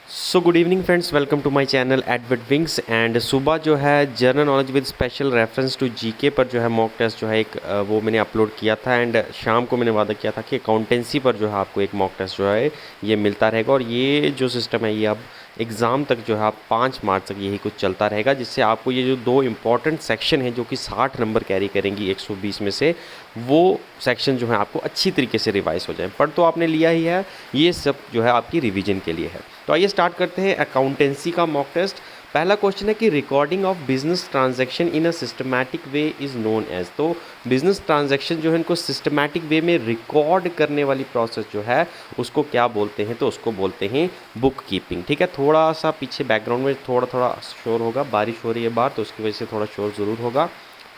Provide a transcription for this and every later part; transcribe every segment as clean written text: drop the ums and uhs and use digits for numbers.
So good evening friends, welcome to my channel Edward Wings. And सुबह जो है general knowledge with special reference to GK पर जो है मॉक टेस्ट जो है एक वो मैंने अपलोड किया था। एंड शाम को मैंने वादा किया था कि अकाउंटेंसी पर जो है आपको एक मॉक टेस्ट जो है ये मिलता रहेगा। और ये जो सिस्टम है ये अब एग्ज़ाम तक जो है आप 5 मार्च तक यही कुछ चलता रहेगा, जिससे आपको ये जो दो इंपॉर्टेंट सेक्शन हैं जो कि 60 नंबर कैरी करेंगी 120 में से, वो सेक्शन जो है आपको अच्छी तरीके से रिवाइज हो जाए। पढ़ तो आपने लिया ही है, ये सब जो है आपकी रिवीजन के लिए है। तो आइए स्टार्ट करते हैं अकाउंटेंसी का मॉक टेस्ट। पहला क्वेश्चन है कि recording of business transaction in a systematic way is known as. तो बिजनेस ट्रांजैक्शन जो है इनको सिस्टमैटिक वे में रिकॉर्ड करने वाली प्रोसेस जो है उसको क्या बोलते हैं? तो उसको बोलते हैं बुक कीपिंग। ठीक है, थोड़ा सा पीछे बैकग्राउंड में थोड़ा थोड़ा शोर होगा, बारिश हो रही है बाहर तो उसकी वजह से थोड़ा शोर ज़रूर होगा,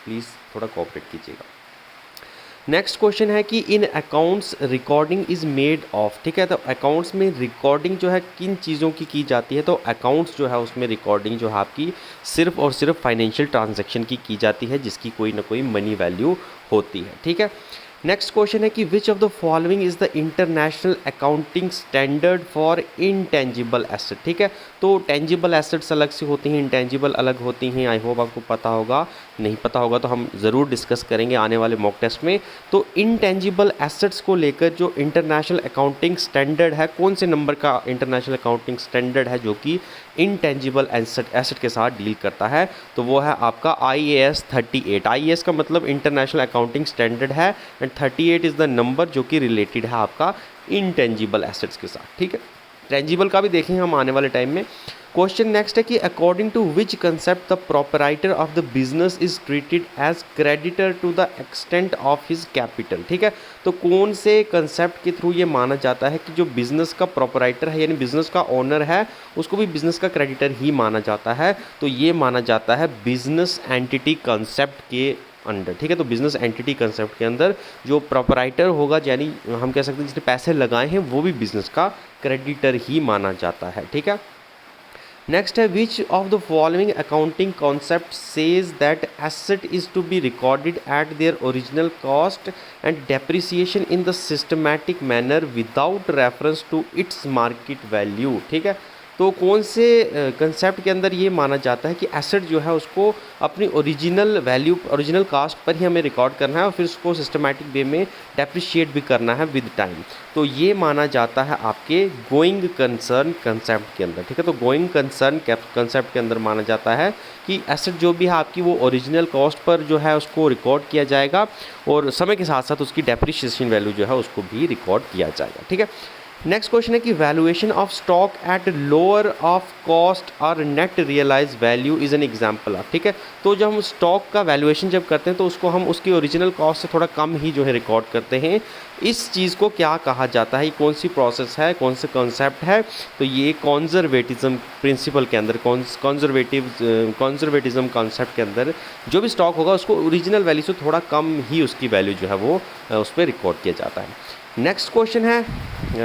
प्लीज़ थोड़ा कोऑपरेट कीजिएगा। नेक्स्ट क्वेश्चन है कि in accounts recording is made of. ठीक है, तो अकाउंट्स में रिकॉर्डिंग जो है किन चीज़ों की जाती है? तो अकाउंट्स जो है उसमें रिकॉर्डिंग जो है आपकी सिर्फ और सिर्फ फाइनेंशियल ट्रांजैक्शन की जाती है, जिसकी कोई ना कोई मनी वैल्यू होती है। ठीक है, नेक्स्ट क्वेश्चन है कि विच of the following is the international accounting standard for intangible asset. ठीक है, तो टेंजिबल एसेट्स अलग से होती हैं, इंटेंजिबल अलग होती हैं। आई होप आपको पता होगा, नहीं पता होगा तो हम ज़रूर डिस्कस करेंगे आने वाले मॉक टेस्ट में। तो इनटेंजिबल एसेट्स को लेकर जो इंटरनेशनल अकाउंटिंग स्टैंडर्ड है, कौन से नंबर का इंटरनेशनल अकाउंटिंग स्टैंडर्ड है जो कि इनटेंजिबल एसेट के साथ डील करता है? तो वो है आपका IAS 38। IAS का मतलब इंटरनेशनल अकाउंटिंग स्टैंडर्ड है, एंड 38 इज़ द नंबर जो कि रिलेटेड है आपका इनटेंजिबल एसेट्स के साथ। ठीक है, टेंजिबल का भी देखेंगे हम आने वाले टाइम में। क्वेश्चन नेक्स्ट है कि according to which concept the proprietor of the business is treated as creditor to the extent of his capital. ठीक है, तो कौन से कंसेप्ट के थ्रू ये माना जाता है कि जो बिजनेस का प्रोपराइटर है यानी बिजनेस का ओनर है उसको भी बिजनेस का क्रेडिटर ही माना जाता है? तो ये माना जाता है बिजनेस एंटिटी कंसेप्ट के अंडर। ठीक है, तो बिजनेस एंटिटी कंसेप्ट के अंदर जो प्रोपराइटर होगा, यानी हम कह सकते हैं जिसने पैसे लगाए हैं, वो भी बिजनेस का क्रेडिटर ही माना जाता है। ठीक है, नेक्स्ट है which of the following accounting concept says that asset is to be recorded at their original cost and depreciation in the systematic manner without reference to its market value. ठीक है, तो कौन से कंसेप्ट के अंदर ये माना जाता है कि एसेट जो है उसको अपनी ओरिजिनल वैल्यू, ओरिजिनल कास्ट पर ही हमें रिकॉर्ड करना है और फिर उसको सिस्टमैटिक वे में डेप्रिशिएट भी करना है विद टाइम? तो ये माना जाता है आपके गोइंग कंसर्न कंसेप्ट के अंदर। ठीक है, तो गोइंग कंसर्न कंसेप्ट के अंदर माना जाता है कि एसेट जो भी है आपकी वो ओरिजिनल कॉस्ट पर जो है उसको रिकॉर्ड किया जाएगा और समय के साथ साथ उसकी डेप्रिशिएशन वैल्यू जो है उसको भी रिकॉर्ड किया जाएगा। ठीक है, नेक्स्ट क्वेश्चन है कि valuation of stock at lower of cost और net realise value is an example of. ठीक है, तो जब हम स्टॉक का वैल्यूएशन जब करते हैं तो उसको हम उसकी ओरिजिनल कॉस्ट से थोड़ा कम ही जो है रिकॉर्ड करते हैं। इस चीज़ को क्या कहा जाता है? कौन सी प्रोसेस है, कौन से कॉन्सेप्ट है? तो ये कॉन्जर्वेटिज्म प्रिंसिपल के अंदर, कॉन्जर्वेटिज्म कॉन्सेप्ट के अंदर जो भी स्टॉक होगा उसको ओरिजिनल वैल्यू से थोड़ा कम ही उसकी वैल्यू जो है वो उस पर रिकॉर्ड किया जाता है। नेक्स्ट क्वेश्चन है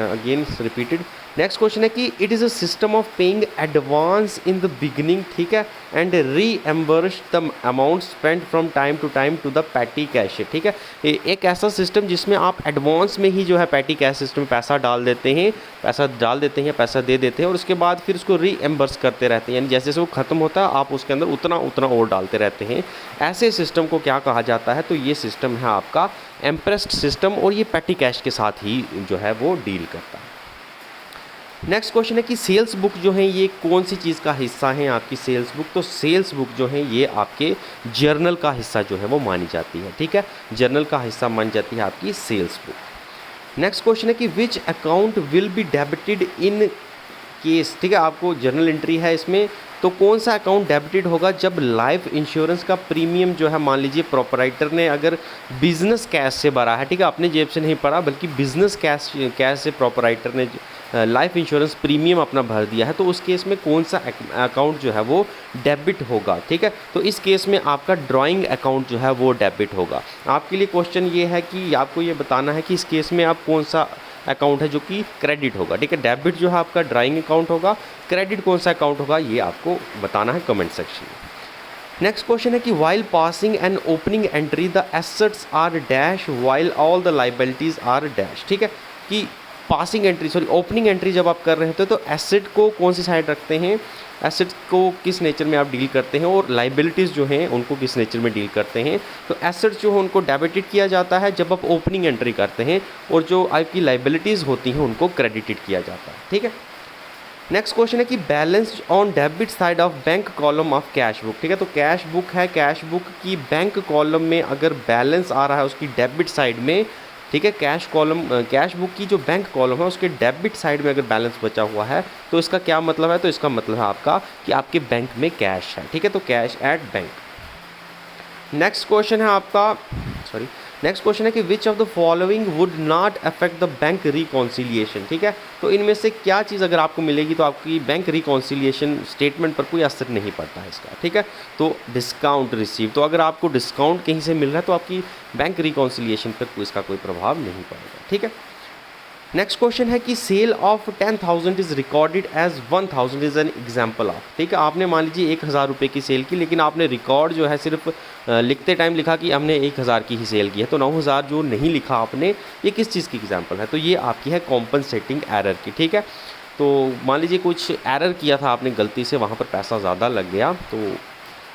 अगेन रिपीटेड। नेक्स्ट क्वेश्चन है कि it is a system of paying advance in the beginning. ठीक है, and reimburse the amount spend from time to the petty cash. ठीक है, एक ऐसा सिस्टम जिसमें आप एडवांस में ही जो है पैटी कैश सिस्टम में पैसा डाल देते हैं, पैसा दे देते हैं और उसके बाद फिर उसको रीएम्बर्स करते रहते हैं, यानी जैसे जैसे वो ख़त्म होता है आप उसके अंदर उतना उतना और डालते रहते हैं। ऐसे सिस्टम को क्या कहा जाता है? तो ये सिस्टम है आपका एम्प्रेस्ड सिस्टम और ये पैटी कैश के साथ ही जो है वो डील करता है। नेक्स्ट क्वेश्चन है कि सेल्स बुक जो है ये कौन सी चीज़ का हिस्सा है आपकी सेल्स बुक? तो सेल्स बुक जो है ये आपके जर्नल का हिस्सा जो है वो मानी जाती है। ठीक है, जर्नल का हिस्सा मानी जाती है आपकी सेल्स बुक। नेक्स्ट क्वेश्चन है कि which account will be debited in case. ठीक है, आपको जर्नल एंट्री है इसमें, तो कौन सा अकाउंट डेबिटेड होगा जब लाइफ इंश्योरेंस का प्रीमियम जो है, मान लीजिए प्रोपराइटर ने अगर बिजनेस कैश से भरा है, ठीक है, अपने जेब से नहीं भरा बल्कि बिजनेस कैश से प्रोपराइटर ने लाइफ इंश्योरेंस प्रीमियम अपना भर दिया है, तो उस केस में कौन सा अकाउंट जो है वो डेबिट होगा? ठीक है, तो इस केस में आपका ड्राइंग अकाउंट जो है वो डेबिट होगा। आपके लिए क्वेश्चन ये है कि आपको ये बताना है कि इस केस में आप कौन सा अकाउंट है जो कि क्रेडिट होगा। ठीक है, डेबिट जो है आपका ड्राइंग अकाउंट होगा, क्रेडिट कौन सा अकाउंट होगा ये आपको बताना है कमेंट सेक्शन में। नेक्स्ट क्वेश्चन है कि while passing and opening entry the assets are dash while all the liabilities are dash. ठीक है, कि पासिंग एंट्री ओपनिंग एंट्री जब आप कर रहे होते हो तो एसेट को कौन सी साइड रखते हैं, एसेट्स को किस नेचर में आप डील करते हैं, और लाइबिलिटीज़ जो हैं उनको किस नेचर में डील करते हैं। तो एसेट्स जो है उनको डेबिटेड किया जाता है जब आप ओपनिंग एंट्री करते हैं, और जो आपकी लाइबिलिटीज़ होती हैं उनको क्रेडिटेड किया जाता है। ठीक है, नेक्स्ट क्वेश्चन है कि balance on debit side of bank column of cash book. ठीक है, तो कैश बुक है, कैश बुक की बैंक कॉलम में अगर बैलेंस आ रहा है उसकी डेबिट साइड में, ठीक है, कैश बुक की जो बैंक कॉलम है उसके डेबिट साइड में अगर बैलेंस बचा हुआ है तो इसका क्या मतलब है, तो इसका मतलब है आपका कि आपके बैंक में कैश है। ठीक है, तो cash at bank. Next question है आपका नेक्स्ट क्वेश्चन है कि विच of the following would not affect the bank reconciliation. ठीक है, तो इनमें से क्या चीज़ अगर आपको मिलेगी तो आपकी बैंक रिकॉन्सिलिएशन स्टेटमेंट पर कोई असर नहीं पड़ता है इसका। ठीक है, तो डिस्काउंट रिसीव, तो अगर आपको डिस्काउंट कहीं से मिल रहा है तो आपकी बैंक रिकॉन्सिलिएशन पर इसका कोई प्रभाव नहीं पड़ेगा। ठीक है, नेक्स्ट क्वेश्चन है कि sale of 10,000 is recorded as 1,000 is an example of. ठीक है, आपने मान लीजिए 1,000 रुपये की सेल की, लेकिन आपने रिकॉर्ड जो है सिर्फ लिखते टाइम लिखा कि हमने 1,000 की ही सेल की है, तो 9,000 जो नहीं लिखा आपने, ये किस चीज़ की एग्जाम्पल है, तो ये आपकी है कॉम्पनसेटिंग एरर की। ठीक है, तो मान लीजिए कुछ एरर किया था आपने गलती से, वहाँ पर पैसा ज़्यादा लग गया, तो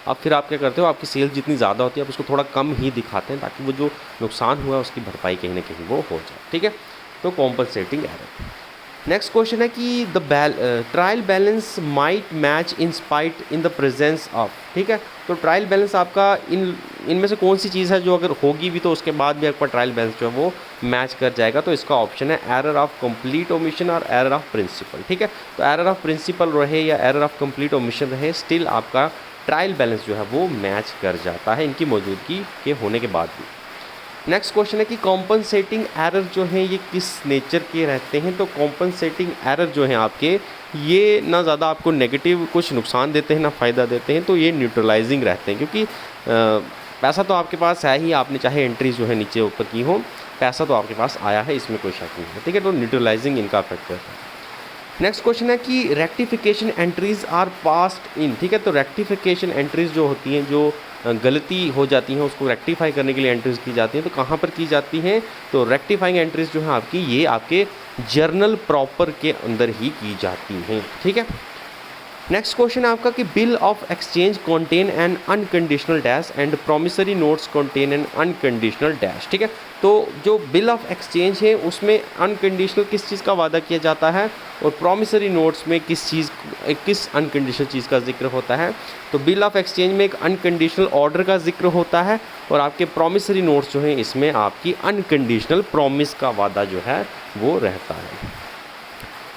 अब फिर आप क्या करते हो, आपकी सेल जितनी ज़्यादा होती है आप उसको थोड़ा कम ही दिखाते हैं ताकि वो जो नुकसान हुआ है उसकी भरपाई कहीं ना कहीं वो हो जाए। ठीक है, तो कॉम्पनसेटिंग एरर। नेक्स्ट क्वेश्चन है कि the trial balance might match in spite in the presence of. ठीक है, तो ट्रायल बैलेंस आपका इनमें से कौन सी चीज़ है जो अगर होगी भी तो उसके बाद भी आपका ट्रायल बैलेंस जो है वो मैच कर जाएगा, तो इसका ऑप्शन है एरर ऑफ कंप्लीट ओमिशन और एरर ऑफ प्रिंसिपल। ठीक है, तो एरर ऑफ प्रिंसिपल रहे या एरर ऑफ कंप्लीट ओमिशन रहे, स्टिल आपका ट्रायल बैलेंस जो है वो मैच कर जाता है इनकी मौजूदगी के होने के बाद भी। नेक्स्ट क्वेश्चन है कि कॉम्पनसेटिंग एरर जो हैं ये किस नेचर के रहते हैं, तो कॉम्पनसेटिंग एरर जो हैं आपके ये ना ज़्यादा आपको नेगेटिव कुछ नुकसान देते हैं ना फ़ायदा देते हैं, तो ये न्यूट्रलाइजिंग रहते हैं, क्योंकि पैसा तो आपके पास है ही, आपने चाहे एंट्रीज जो है नीचे ऊपर की हो, पैसा तो आपके पास आया है, इसमें कोई शक नहीं है। ठीक है, तो न्यूट्रलाइजिंग इनका इफेक्ट रहता है। नेक्स्ट क्वेश्चन है कि rectification entries are passed in. ठीक है, तो रेक्टिफिकेशन एंट्रीज जो होती हैं, जो गलती हो जाती हैं उसको रेक्टिफाई करने के लिए एंट्रीज की जाती हैं, तो कहाँ पर की जाती हैं, तो रेक्टिफाइंग एंट्रीज जो है आपकी ये आपके जर्नल प्रॉपर के अंदर ही की जाती हैं। ठीक है, नेक्स्ट क्वेश्चन है आपका कि bill of exchange contain N unconditional dash and promissory notes contain N unconditional dash. ठीक है, तो जो बिल ऑफ एक्सचेंज है उसमें अनकंडीशनल किस चीज़ का वादा किया जाता है, और प्रॉमिसरी नोट्स में किस अनकंडीशनल चीज़ का जिक्र होता है, तो बिल ऑफ एक्सचेंज में एक अनकंडीशनल ऑर्डर का जिक्र होता है, और आपके प्रॉमिसरी नोट्स जो हैं इसमें आपकी अनकंडीशनल प्रॉमिस का वादा जो है वो रहता है।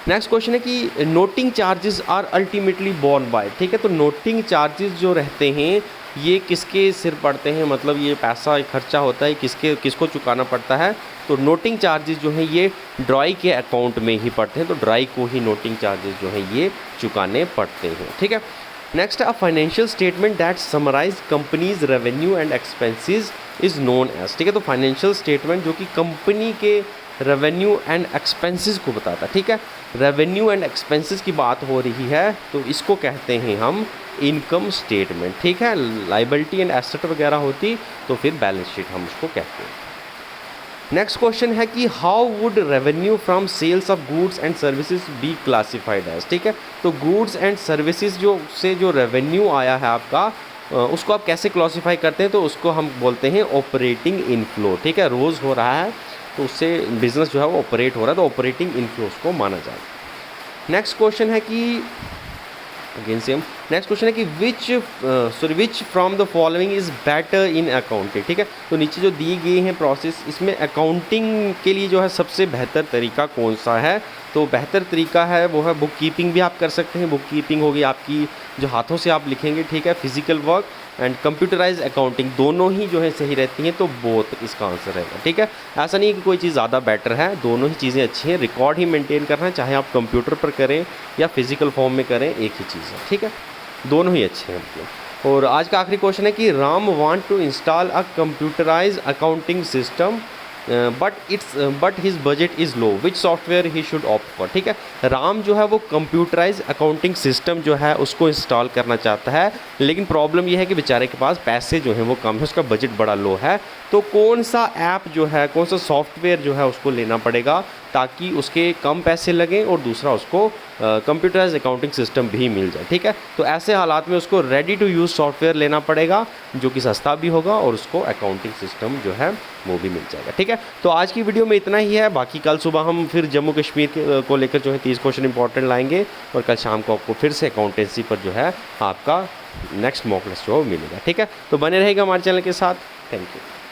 नेक्स्ट क्वेश्चन है कि noting charges are ultimately borne by. ठीक है, तो नोटिंग चार्जेस जो रहते हैं ये किसके सिर पड़ते हैं, मतलब ये पैसा खर्चा होता है किसको चुकाना पड़ता है, तो नोटिंग चार्जेस जो हैं ये ड्राई के अकाउंट में ही पड़ते हैं, तो ड्राई को ही नोटिंग चार्जेस जो हैं ये चुकाने पड़ते हैं। ठीक है, next a financial statement that summarise company's revenue and expenses is known as. ठीक है, तो फाइनेंशियल स्टेटमेंट जो कि कंपनी के रेवेन्यू एंड एक्सपेंसेस को बताता है। ठीक है, रेवेन्यू एंड एक्सपेंसेस की बात हो रही है तो इसको कहते हैं हम इनकम स्टेटमेंट। ठीक है, लाइबिलिटी एंड एसेट वगैरह होती तो फिर बैलेंस शीट हम उसको कहते हैं। नेक्स्ट क्वेश्चन है कि how would revenue from sales of goods and services be classified as. ठीक है, तो गुड्स एंड सर्विसेज जो रेवेन्यू आया है आपका उसको आप कैसे क्लासीफाई करते हैं, तो उसको हम बोलते हैं ऑपरेटिंग इनफ्लो। ठीक है, रोज़ हो रहा है तो उससे बिजनेस जो है वो ऑपरेट हो रहा है, तो ऑपरेटिंग इनफ्लोस को माना जाएगा। नेक्स्ट क्वेश्चन है कि अगेन सेम, नेक्स्ट क्वेश्चन है कि which from the following is better in accounting. ठीक है, तो नीचे जो दी गई हैं प्रोसेस, इसमें अकाउंटिंग के लिए जो है सबसे बेहतर तरीका कौन सा है, तो बेहतर तरीका है वो है बुक कीपिंग भी आप कर सकते हैं। बुक कीपिंग होगी आपकी जो हाथों से आप लिखेंगे। ठीक है, physical work and computerise accounting दोनों ही जो है सही रहती हैं, तो बोथ इसका आंसर रहेगा। ठीक है, ऐसा नहीं है कि कोई चीज़ ज़्यादा बेटर है, दोनों ही चीज़ें अच्छी हैं। रिकॉर्ड ही मेंटेन करना है, चाहे आप कंप्यूटर पर करें या फिजिकल फॉर्म में करें, एक ही चीज़ है। ठीक है, दोनों ही अच्छे हैं मतलब। और आज का आखिरी क्वेश्चन है कि Ram want to install a computerise accounting system but his budget is low, which software he should opt for. ठीक है, राम जो है वो कंप्यूटराइज अकाउंटिंग सिस्टम जो है उसको इंस्टॉल करना चाहता है, लेकिन प्रॉब्लम ये है कि बेचारे के पास पैसे जो हैं वो कम है, उसका बजट बड़ा लो है, तो कौन सा ऐप जो है, कौन सा सॉफ्टवेयर जो है उसको लेना पड़ेगा, ताकि उसके कम पैसे लगें और दूसरा उसको कंप्यूटराइज अकाउंटिंग सिस्टम भी मिल जाए। ठीक है, तो ऐसे हालात में उसको रेडी टू यूज़ सॉफ्टवेयर लेना पड़ेगा जो कि सस्ता भी होगा और उसको अकाउंटिंग सिस्टम जो है वो भी मिल जाएगा। ठीक है, तो आज की वीडियो में इतना ही है। बाकी कल सुबह हम फिर जम्मू कश्मीर को लेकर जो है 30 क्वेश्चन इंपॉर्टेंट लाएंगे और कल शाम को आपको फिर से अकाउंटेंसी पर जो है आपका नेक्स्ट मॉक टेस्ट जो मिलेगा। ठीक है, तो बने रहेगा हमारे चैनल के साथ। Thank you.